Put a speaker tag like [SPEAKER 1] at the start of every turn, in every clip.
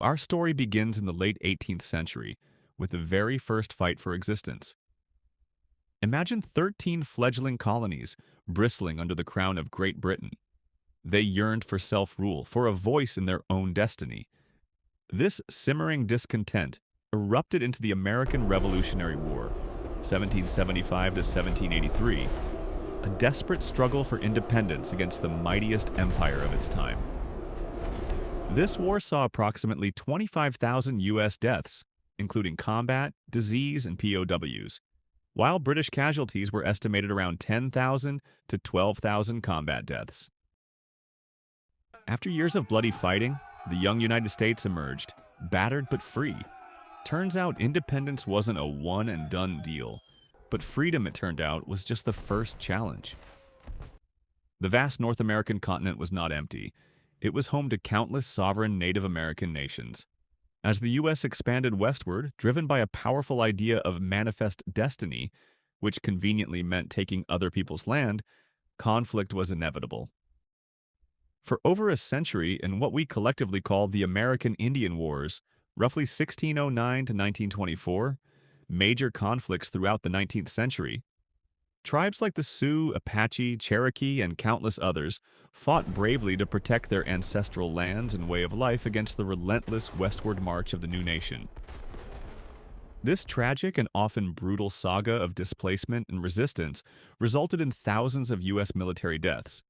[SPEAKER 1] Our story begins in the late 18th century with the very first fight for existence. Imagine 13 fledgling colonies bristling under the crown of Great Britain. They yearned for self-rule, for a voice in their own destiny. This simmering discontent erupted into the American Revolutionary War, 1775 to 1783, a desperate struggle for independence against the mightiest empire of its time. This war saw approximately 25,000 U.S. deaths, including combat, disease, and POWs, while British casualties were estimated around 10,000 to 12,000 combat deaths. After years of bloody fighting, the young United States emerged, battered but free. Turns out independence wasn't a one-and-done deal, but freedom, it turned out, was just the first challenge. The vast North American continent was not empty. It was home to countless sovereign Native American nations. As the U.S. expanded westward, driven by a powerful idea of manifest destiny, which conveniently meant taking other people's land, conflict was inevitable. For over a century, in what we collectively call the American Indian Wars, roughly 1609 to 1924, major conflicts throughout the 19th century, tribes like the Sioux, Apache, Cherokee, and countless others fought bravely to protect their ancestral lands and way of life against the relentless westward march of the new nation. This tragic and often brutal saga of displacement and resistance resulted in thousands of U.S. military deaths.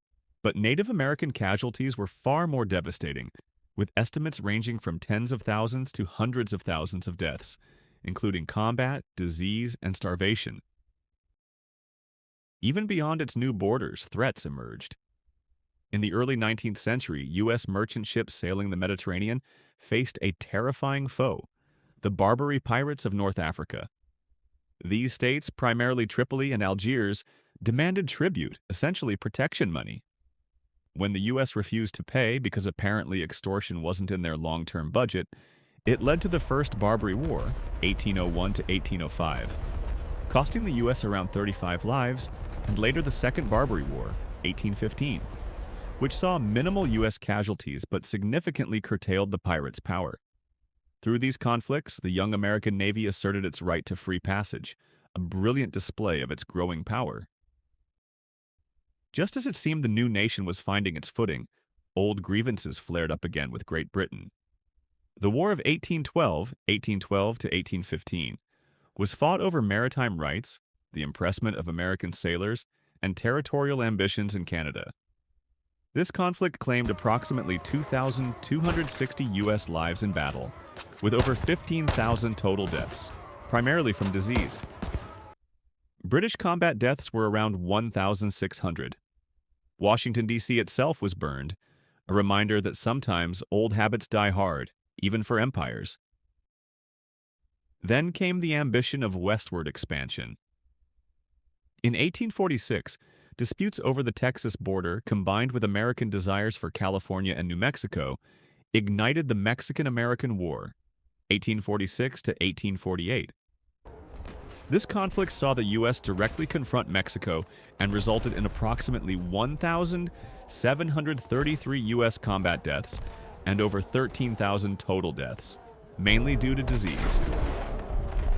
[SPEAKER 1] But Native American casualties were far more devastating, with estimates ranging from tens of thousands to hundreds of thousands of deaths, including combat, disease, and starvation. Even beyond its new borders, threats emerged. In the early 19th century, U.S. merchant ships sailing the Mediterranean faced a terrifying foe, the Barbary pirates of North Africa. These states, primarily Tripoli and Algiers, demanded tribute, essentially protection money. When the U.S. refused to pay because apparently extortion wasn't in their long-term budget, it led to the First Barbary War, 1801 to 1805, costing the U.S. around 35 lives, and later the Second Barbary War, 1815, which saw minimal U.S. casualties but significantly curtailed the pirates' power. Through these conflicts, the young American Navy asserted its right to free passage, a brilliant display of its growing power. Just as it seemed the new nation was finding its footing, old grievances flared up again with Great Britain. The War of 1812 to 1815, was fought over maritime rights, the impressment of American sailors, and territorial ambitions in Canada. This conflict claimed approximately 2,260 U.S. lives in battle, with over 15,000 total deaths, primarily from disease. British combat deaths were around 1,600. Washington, D.C. itself was burned, a reminder that sometimes old habits die hard, even for empires. Then came the ambition of westward expansion. In 1846, disputes over the Texas border, combined with American desires for California and New Mexico, ignited the Mexican-American War, 1846 to 1848. This conflict saw the U.S. directly confront Mexico and resulted in approximately 1,733 U.S. combat deaths and over 13,000 total deaths, mainly due to disease.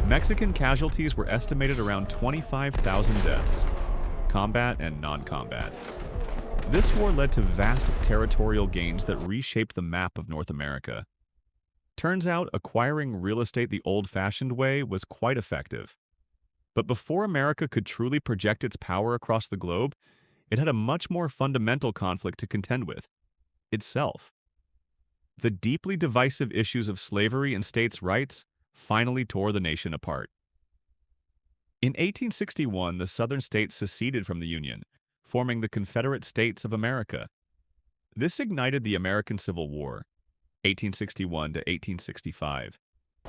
[SPEAKER 1] Mexican casualties were estimated around 25,000 deaths, combat and non-combat. This war led to vast territorial gains that reshaped the map of North America. Turns out acquiring real estate the old-fashioned way was quite effective. But before America could truly project its power across the globe, it had a much more fundamental conflict to contend with: itself. The deeply divisive issues of slavery and states' rights finally tore the nation apart. In 1861, the Southern states seceded from the Union, forming the Confederate States of America. This ignited the American Civil War, 1861 to 1865,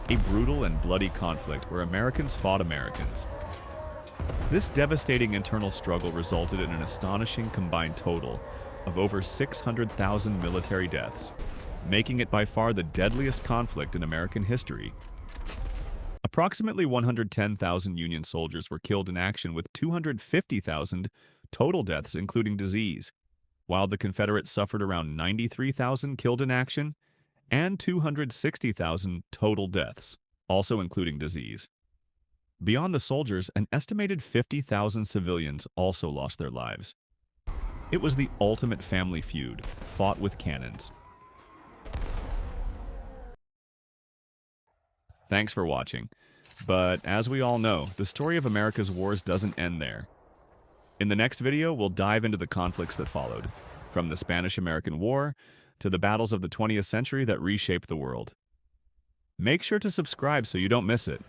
[SPEAKER 1] a brutal and bloody conflict where Americans fought Americans. This devastating internal struggle resulted in an astonishing combined total of over 600,000 military deaths, making it by far the deadliest conflict in American history. Approximately 110,000 Union soldiers were killed in action, with 250,000 total deaths including disease, while the Confederates suffered around 93,000 killed in action and 260,000 total deaths, also including disease. Beyond the soldiers, an estimated 50,000 civilians also lost their lives. It was the ultimate family feud, fought with cannons. Thanks for watching. But as we all know, the story of America's wars doesn't end there. In the next video, we'll dive into the conflicts that followed, from the Spanish-American War to the battles of the 20th century that reshaped the world. Make sure to subscribe so you don't miss it.